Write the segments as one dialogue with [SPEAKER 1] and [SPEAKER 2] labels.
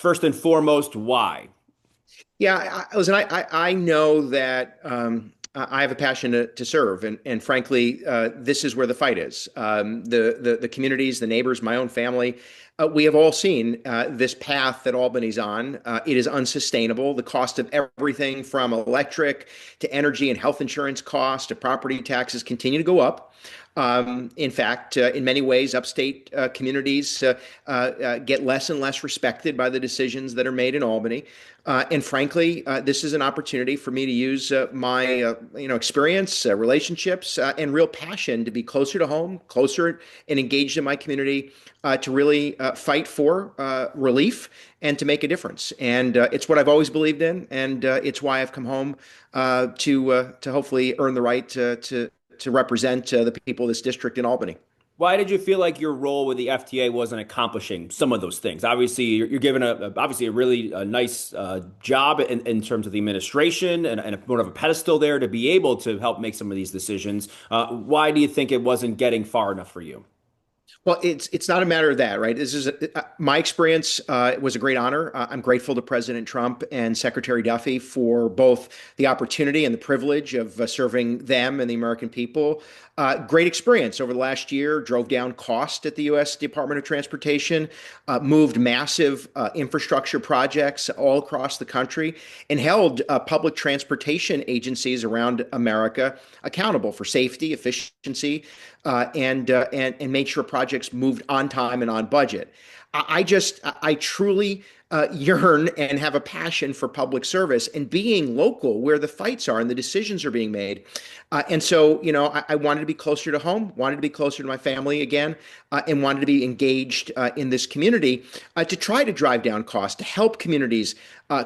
[SPEAKER 1] First and foremost, why?
[SPEAKER 2] Yeah, listen, I know that I have a passion to serve, and frankly, this is where the fight is. The communities, the neighbors, my own family, we have all seen this path that Albany's on. It is unsustainable. The cost of everything from electric to energy and health insurance costs to property taxes continue to go up. In fact, in many ways, upstate communities get less and less respected by the decisions that are made in Albany. And frankly, this is an opportunity for me to use my experience, relationships, and real passion to be closer to home, closer and engaged in my community, to really fight for relief and to make a difference. And it's what I've always believed in, and it's why I've come home to hopefully earn the right to represent the people of this district in Albany.
[SPEAKER 1] Why did you feel like your role with the FTA wasn't accomplishing some of those things? Obviously, you're given obviously a really nice job in terms of the administration and more of a pedestal there to be able to help make some of these decisions. Why do you think it wasn't getting far enough for you?
[SPEAKER 2] Well, it's not a matter of that, right? This is my experience. It was a great honor. I'm grateful to President Trump and Secretary Duffy for both the opportunity and the privilege of serving them and the American people. Great experience over the last year. Drove down cost at the U.S. Department of Transportation, moved massive infrastructure projects all across the country, and held public transportation agencies around America accountable for safety, efficiency, and made sure projects moved on time and on budget. I truly yearn and have a passion for public service and being local where the fights are and the decisions are being made. And so, I wanted to be closer to home, wanted to be closer to my family again, and wanted to be engaged in this community to try to drive down costs, to help communities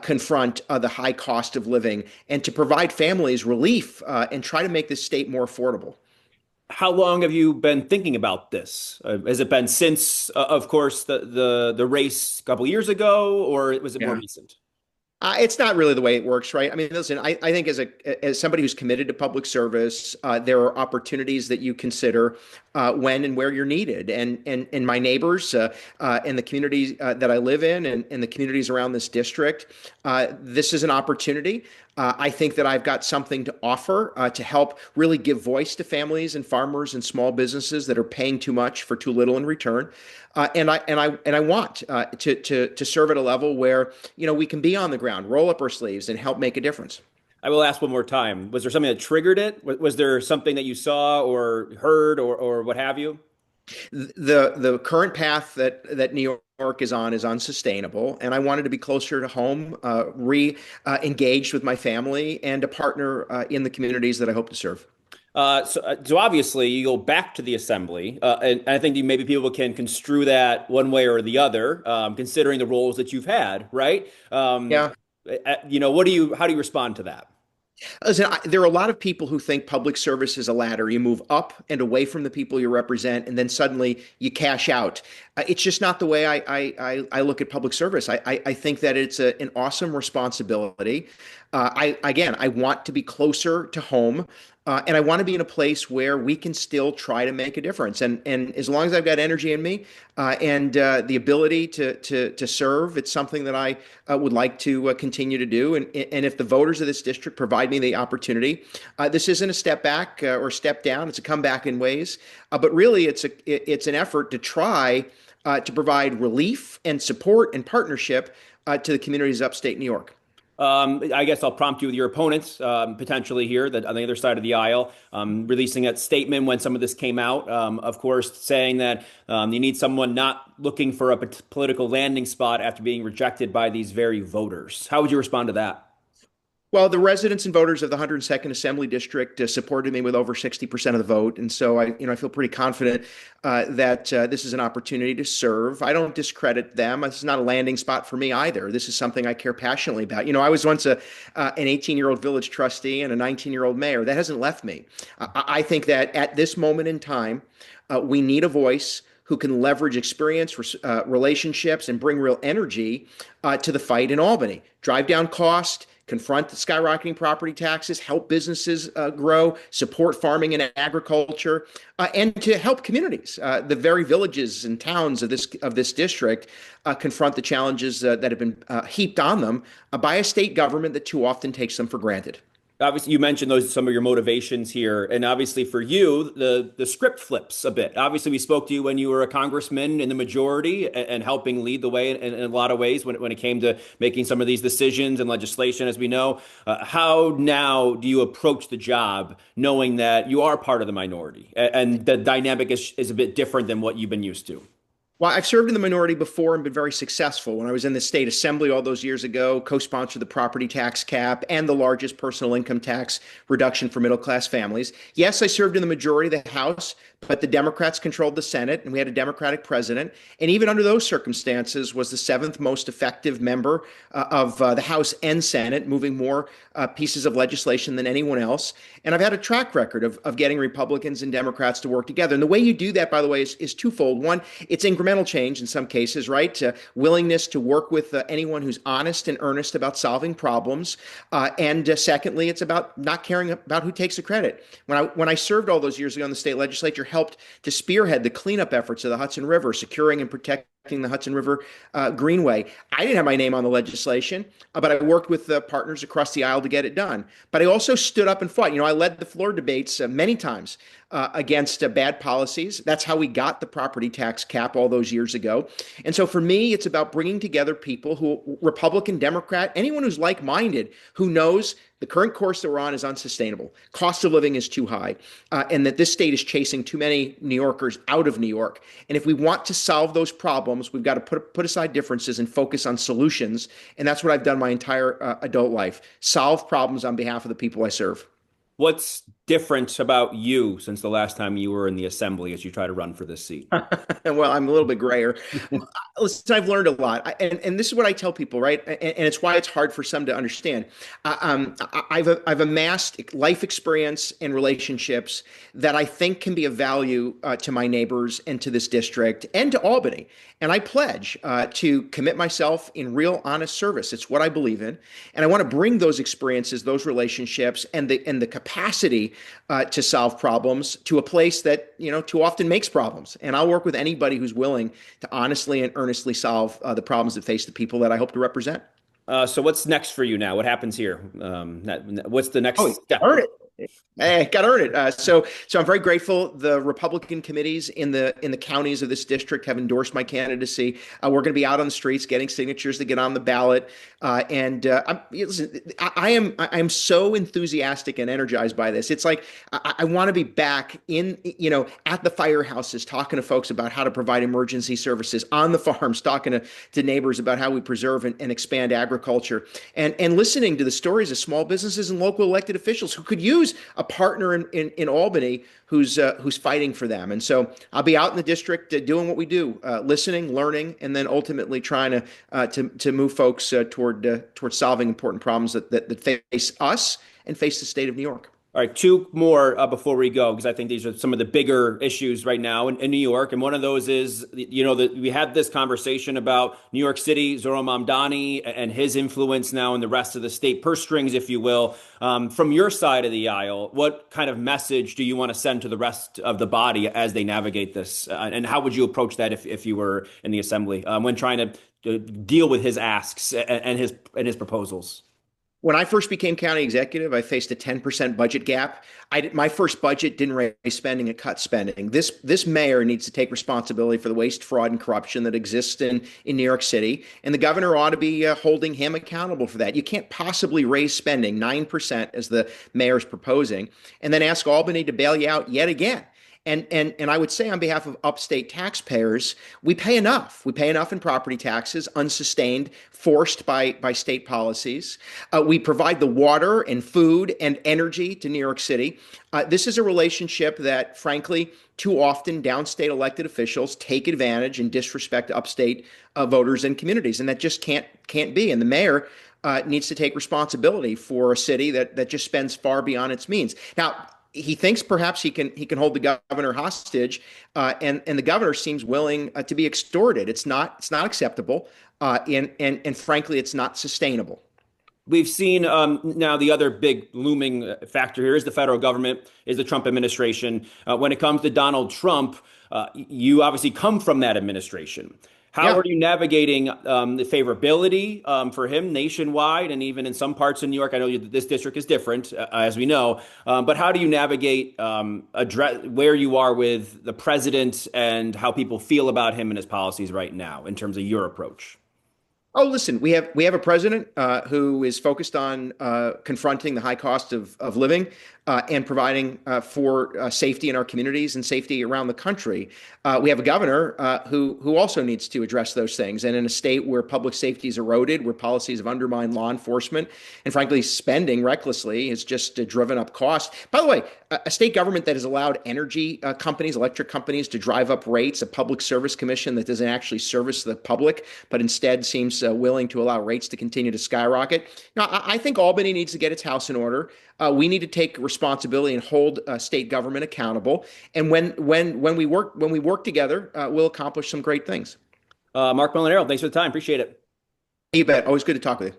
[SPEAKER 2] confront the high cost of living, and to provide families relief and try to make this state more affordable.
[SPEAKER 1] How long have you been thinking about this? Has it been since, of course, the race a couple years ago, or was it more
[SPEAKER 2] Yeah.
[SPEAKER 1] recent?
[SPEAKER 2] It's not really the way it works, right? I mean, listen, I think as somebody who's committed to public service, there are opportunities that you consider when and where you're needed. And my neighbors and the communities that I live in and the communities around this district, this is an opportunity. I think that I've got something to offer to help really give voice to families and farmers and small businesses that are paying too much for too little in return. And I want to serve at a level where we can be on the ground, roll up our sleeves, and help make a difference.
[SPEAKER 1] I will ask one more time. Was there something that triggered it? Was there something that you saw or heard or what have you?
[SPEAKER 2] The current path that New York is on is unsustainable, and I wanted to be closer to home, re-engaged with my family, and a partner in the communities that I hope to serve.
[SPEAKER 1] So obviously you go back to the assembly, and I think maybe people can construe that one way or the other, considering the roles that you've had, right?
[SPEAKER 2] Yeah.
[SPEAKER 1] How do you respond to that?
[SPEAKER 2] Listen, there are a lot of people who think public service is a ladder. You move up and away from the people you represent, and then suddenly you cash out. It's just not the way I look at public service. I think that it's an awesome responsibility. I want to be closer to home. And I want to be in a place where we can still try to make a difference. And as long as I've got energy in me and the ability to serve, it's something that I would like to continue to do. And if the voters of this district provide me the opportunity, this isn't a step back or a step down. It's a comeback in ways. But really, it's an effort to try to provide relief and support and partnership to the communities of upstate New York.
[SPEAKER 1] I guess I'll prompt you with your opponents potentially here that on the other side of the aisle, releasing that statement when some of this came out, of course, saying that you need someone not looking for a political landing spot after being rejected by these very voters. How would you respond to that?
[SPEAKER 2] Well, the residents and voters of the 102nd Assembly District supported me with over 60% of the vote, and so I feel pretty confident that this is an opportunity to serve. I don't discredit them. This is not a landing spot for me either. This is something I care passionately about. I was once an 18-year-old village trustee and a 19-year-old mayor. That hasn't left me. I think that at this moment in time, we need a voice who can leverage experience, relationships, and bring real energy to the fight in Albany. Drive down cost, confront the skyrocketing property taxes, help businesses grow, support farming and agriculture, and to help communities. The very villages and towns of this district confront the challenges that have been heaped on them by a state government that too often takes them for granted.
[SPEAKER 1] Obviously, you mentioned those some of your motivations here, and obviously for you, the script flips a bit. Obviously, we spoke to you when you were a congressman in the majority and helping lead the way in a lot of ways when it came to making some of these decisions and legislation, as we know. How now do you approach the job knowing that you are part of the minority and the dynamic is a bit different than what you've been used to?
[SPEAKER 2] Well, I've served in the minority before and been very successful. When I was in the state assembly all those years ago, co-sponsored the property tax cap and the largest personal income tax reduction for middle-class families. Yes, I served in the majority of the House, but the Democrats controlled the Senate and we had a Democratic president. And even under those circumstances was the seventh most effective member of the House and Senate, moving more pieces of legislation than anyone else. And I've had a track record of getting Republicans and Democrats to work together. And the way you do that, by the way, is twofold. One, it's incremental change in some cases, right? Willingness to work with anyone who's honest and earnest about solving problems. And secondly, it's about not caring about who takes the credit. When I served all those years ago in the state legislature, helped to spearhead the cleanup efforts of the Hudson River, securing and protecting the Hudson River Greenway. I didn't have my name on the legislation, but I worked with partners across the aisle to get it done. But I also stood up and fought. You know, I led the floor debates many times against bad policies. That's how we got the property tax cap all those years ago. And so for me, it's about bringing together people who, Republican, Democrat, anyone who's like-minded, who knows the current course that we're on is unsustainable. Cost of living is too high, and that this state is chasing too many New Yorkers out of New York. And if we want to solve those problems, we've got to put aside differences and focus on solutions. And that's what I've done my entire adult life: solve problems on behalf of the people I serve.
[SPEAKER 1] What's different about you since the last time you were in the assembly as you try to run for this seat?
[SPEAKER 2] Well, I'm a little bit grayer. Listen, I've learned a lot. And this is what I tell people, right? And it's why it's hard for some to understand. I've amassed life experience and relationships that I think can be of value to my neighbors and to this district and to Albany. And I pledge to commit myself in real, honest service. It's what I believe in. And I want to bring those experiences, those relationships, and the capacity to solve problems to a place that, you know, too often makes problems. And I'll work with anybody who's willing to honestly and earnestly solve the problems that face the people that I hope to represent.
[SPEAKER 1] So what's next for you now? What happens here? What's the next step?
[SPEAKER 2] Earn it. Hey, got to earn it. So I'm very grateful. The Republican committees in the counties of this district have endorsed my candidacy. We're going to be out on the streets getting signatures to get on the ballot. Listen, I am so enthusiastic and energized by this. It's like I want to be back in, you know, at the firehouses, talking to folks about how to provide emergency services, on the farms, talking to neighbors about how we preserve and expand agriculture, and listening to the stories of small businesses and local elected officials who could use a partner in Albany who's fighting for them. And so I'll be out in the district doing what we do, listening, learning, and then ultimately trying to move folks toward solving important problems that face us and face the state of New York.
[SPEAKER 1] All right, two more before we go, because I think these are some of the bigger issues right now in New York. And one of those is, you know, that we had this conversation about New York City, Zohran Mamdani, and his influence now in the rest of the state, purse strings, if you will. From your side of the aisle, what kind of message do you want to send to the rest of the body as they navigate this? And how would you approach that if you were in the assembly when trying to deal with his asks and his proposals?
[SPEAKER 2] When I first became county executive, I faced a 10% budget gap. My first budget didn't raise spending, it cut spending. This mayor needs to take responsibility for the waste, fraud, and corruption that exists in New York City. And the governor ought to be holding him accountable for that. You can't possibly raise spending 9% as the mayor's proposing, and then ask Albany to bail you out yet again. And I would say on behalf of upstate taxpayers, we pay enough. We pay enough in property taxes, unsustained, forced by state policies. We provide the water and food and energy to New York City. This is a relationship that, frankly, too often downstate elected officials take advantage and disrespect upstate voters and communities, and that just can't be. And the mayor needs to take responsibility for a city that just spends far beyond its means. Now, he thinks perhaps he can hold the governor hostage, and the governor seems willing to be extorted. It's not acceptable, and frankly, it's not sustainable.
[SPEAKER 1] We've seen now the other big looming factor here is the federal government, is the Trump administration. When it comes to Donald Trump, you obviously come from that administration. How are
[SPEAKER 2] Yeah.
[SPEAKER 1] you navigating the favorability for him nationwide and even in some parts of New York? I know this district is different, as we know, but how do you navigate address where you are with the president and how people feel about him and his policies right now in terms of your approach?
[SPEAKER 2] Oh, listen, we have a president who is focused on confronting the high cost of living and providing for safety in our communities and safety around the country. We have a governor who also needs to address those things. And in a state where public safety is eroded, where policies have undermined law enforcement, and frankly, spending recklessly has just driven up costs. By the way, a state government that has allowed energy companies, electric companies, to drive up rates, a public service commission that doesn't actually service the public, but instead seems willing to allow rates to continue to skyrocket. Now, I think Albany needs to get its house in order. We need to take responsibility and hold state government accountable. And when we work together, we'll accomplish some great things.
[SPEAKER 1] Marc Molinaro, thanks for the time. Appreciate it.
[SPEAKER 2] You bet. Always good to talk with you.